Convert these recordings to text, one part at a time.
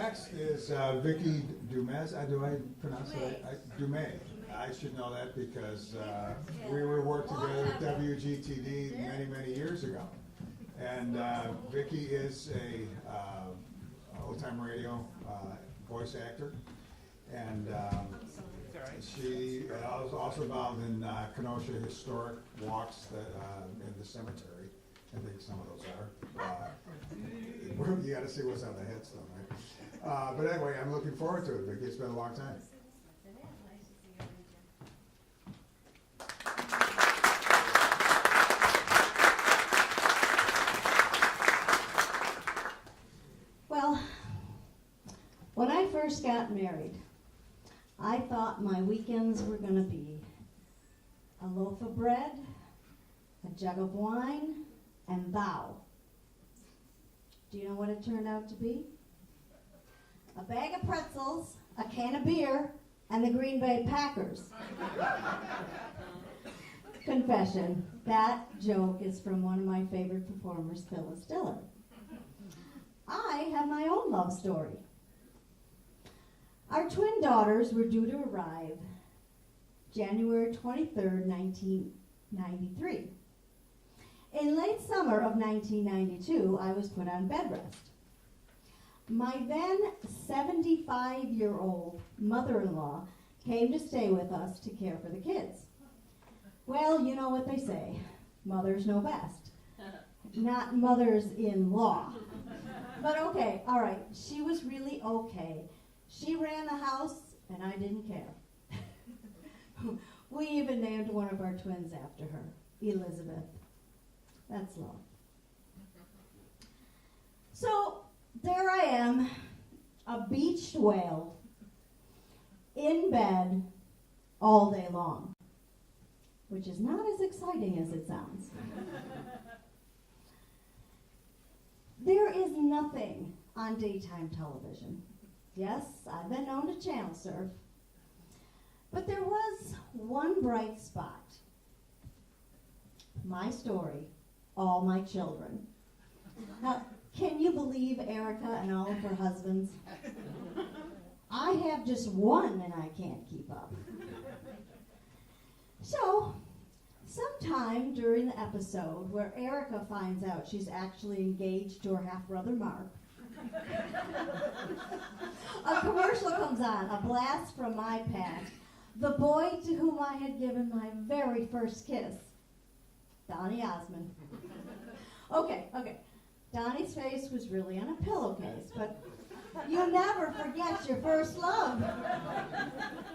next is Viki DuMez. Do I pronounce it right? DuMez. I should know that because we were working together at WGTD many, many years ago. And Viki is a old-time radio voice actor. And she was also involved in Kenosha historic walks in the cemetery. I think some of those are. You got to see what's on the headstone, right? But anyway, I'm looking forward to it, Viki. It's been a long time. Well, when I first got married, I thought my weekends were going to be a loaf of bread, a jug of wine, and thou. Do you know what it turned out to be? A bag of pretzels, a can of beer, and the Green Bay Packers. Confession, that joke is from one of my favorite performers, Phyllis Diller. I have my own love story. Our twin daughters were due to arrive January 23rd, 1993. In late summer of 1992, I was put on bed rest. My then 75-year-old mother-in-law came to stay with us to care for the kids. Well, you know what they say, mothers know best. Not mothers-in-law. But okay, all right, she was really okay. She ran the house, and I didn't care. We even named one of our twins after her, Elizabeth. That's love. So there I am, a beached whale, in bed all day long, which is not as exciting as it sounds. There is nothing on daytime television. Yes, I've been known to channel surf, but there was one bright spot. My story, all my children. Now, can you believe Erica and all of her husbands? I have just one and I can't keep up. So, sometime during the episode where Erica finds out she's actually engaged to her half-brother Mark, a commercial comes on, a blast from my past. The boy to whom I had given my very first kiss, Donny Osmond. Okay. Donnie's face was really on a pillowcase, but you never forget your first love.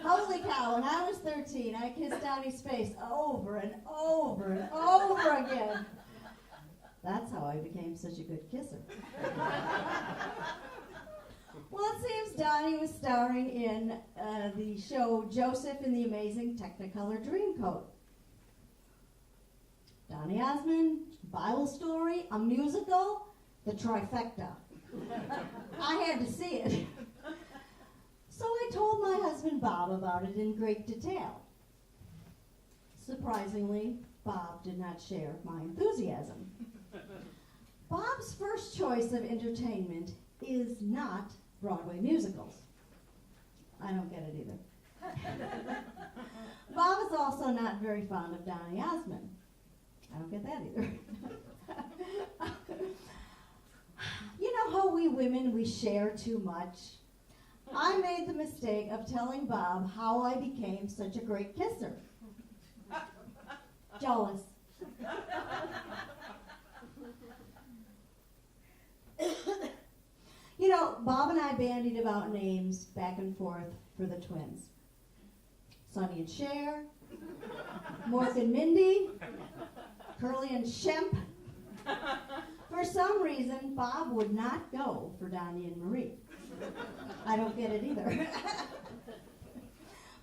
Holy cow, when I was 13, I kissed Donnie's face over and over and over again. That's how I became such a good kisser. Well, it seems Donnie was starring in the show Joseph in the Amazing Technicolor Dreamcoat. Donny Osmond, Bible story, a musical, the trifecta. I had to see it. So I told my husband Bob about it in great detail. Surprisingly, Bob did not share my enthusiasm. Bob's first choice of entertainment is not Broadway musicals. I don't get it either. Bob is also not very fond of Donny Osmond. I don't get that either. You know how we women, we share too much? I made the mistake of telling Bob how I became such a great kisser. Jealous. You know, Bob and I bandied about names back and forth for the twins. Sonny and Cher, Mork and Mindy, Curly and Shemp. For some reason, Bob would not go for Donnie and Marie. I don't get it either.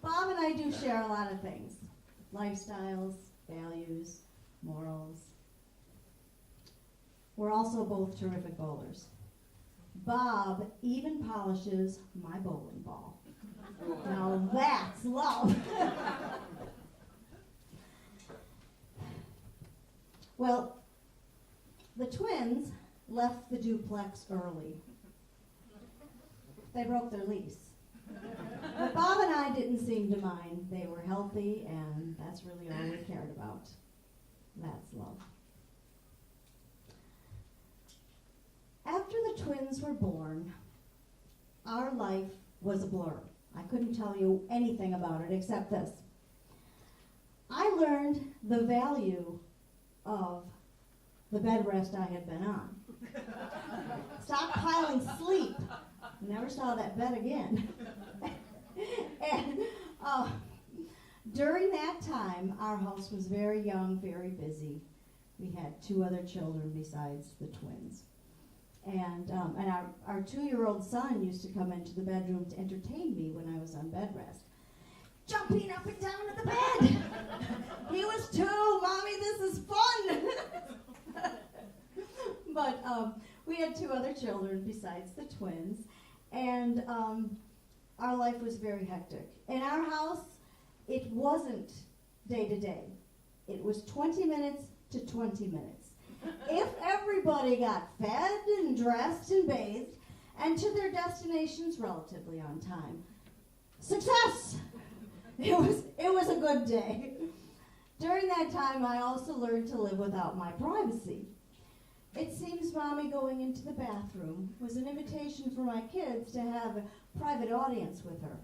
Bob and I do share a lot of things. Lifestyles, values, morals. We're also both terrific bowlers. Bob even polishes my bowling ball. Now that's love. Well, the twins left the duplex early. they broke their lease. But Bob and I didn't seem to mind. They were healthy, and that's really all we cared about. That's love. After the twins were born, our life was a blur. I couldn't tell you anything about it except this. I learned the value of the bed rest I had been on. Stockpiling sleep. Never saw that bed again. And during that time, our house was very young, very busy. We had 2 other children besides the twins. And our 2-year-old son used to come into the bedroom to entertain me when I was on bed rest, jumping up and down at the bed. He was 2. Mommy, this is fun. But we had 2 other children besides the twins, and our life was very hectic. In our house, it wasn't day to day. It was 20 minutes to 20 minutes. If everybody got fed and dressed and bathed and to their destinations relatively on time, success! It was a good day. During that time, I also learned to live without my privacy. It seems Mommy going into the bathroom was an invitation for my kids to have a private audience with her.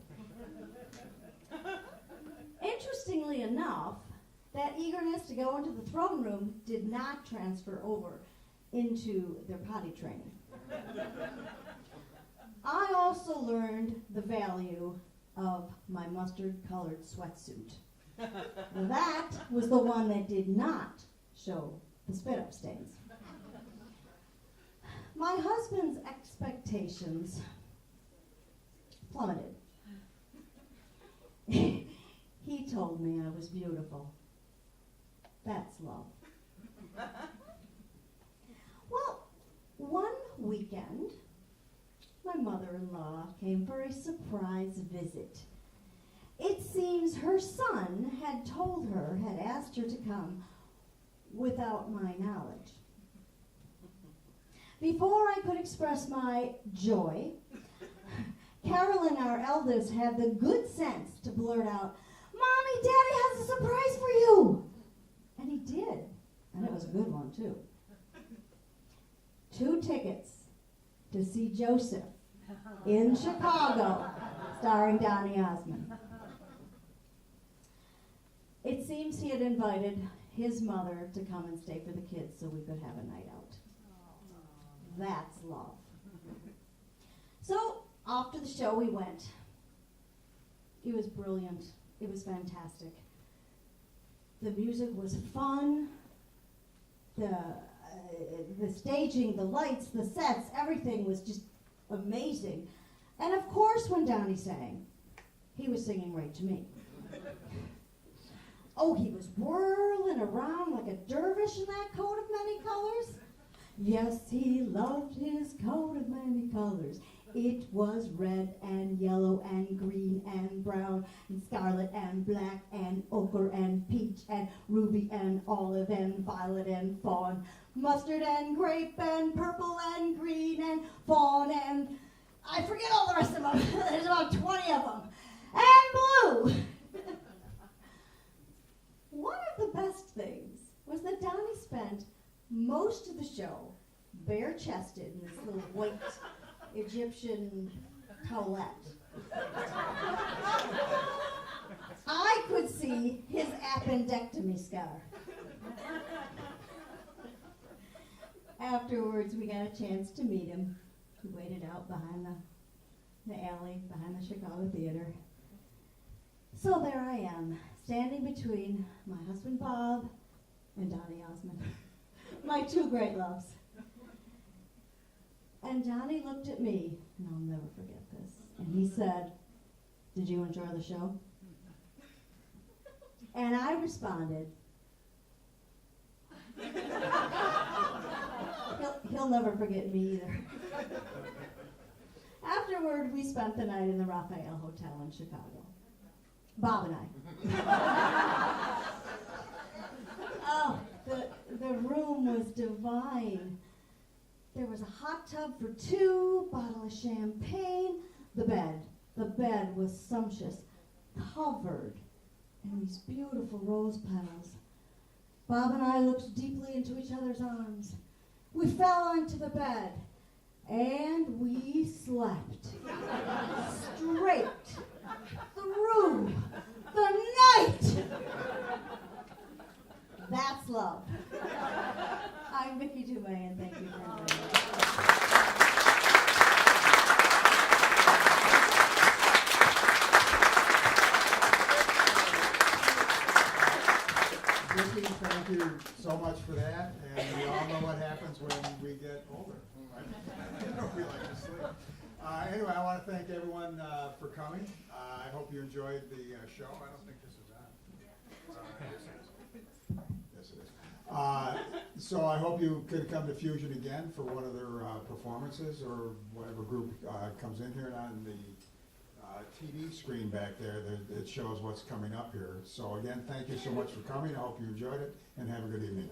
Interestingly enough, that eagerness to go into the throne room did not transfer over into their potty training. I also learned the value of my mustard-colored sweatsuit. That was the one that did not show the spit-up stains. My husband's expectations plummeted. He told me I was beautiful. That's love. Well, one weekend, my mother-in-law came for a surprise visit. It seems her son had told her, had asked her to come without my knowledge. Before I could express my joy, Carolyn, our eldest, had the good sense to blurt out, "Mommy, Daddy has a surprise for you!" And he did, and it was a good one, too. 2 tickets to see Joseph in Chicago, starring Donny Osmond. It seems he had invited his mother to come and stay for the kids so we could have a night out. That's love. So, after the show we went. It was brilliant. It was fantastic. The music was fun. The staging, the lights, the sets, everything was just amazing. And of course, when Donnie sang, he was singing right to me. Oh, he was whirling around like a dervish in that coat of many colors. Yes, he loved his coat of many colors. It was red and yellow and green and brown and scarlet and black and ochre and peach and ruby and olive and violet and fawn, mustard and grape and purple and green and fawn and I forget all the rest of them. There's about 20 of them. And blue. One of the best things was that Donnie spent most of the show bare-chested in this little white Egyptian toilette. I could see his appendectomy scar. Afterwards, we got a chance to meet him. He waited out behind the alley, behind the Chicago Theater. So there I am, standing between my husband Bob and Donny Osmond, my 2 great loves. And Donnie looked at me, and I'll never forget this, and he said, "Did you enjoy the show?" And I responded, he'll never forget me either. Afterward, we spent the night in the Raphael Hotel in Chicago. Bob and I. Oh, the room was divine. There was a hot tub for 2, bottle of champagne, The bed was sumptuous, covered in these beautiful rose petals. Bob and I looked deeply into each other's arms. We fell onto the bed, and we slept. Straight through the night. That's love. I'm Viki DuMez, and thank you for inviting me. Viki, thank you so much for that, and we all know what happens when we get older. Right? We like to sleep. Anyway, I want to thank everyone for coming. I hope you enjoyed the show. I don't think this is on. Yes, it is. So I hope you could come to Fusion again for one of their performances, or whatever group comes in here. And on the TV screen back there, it shows what's coming up here. So again, thank you so much for coming. I hope you enjoyed it, and have a good evening.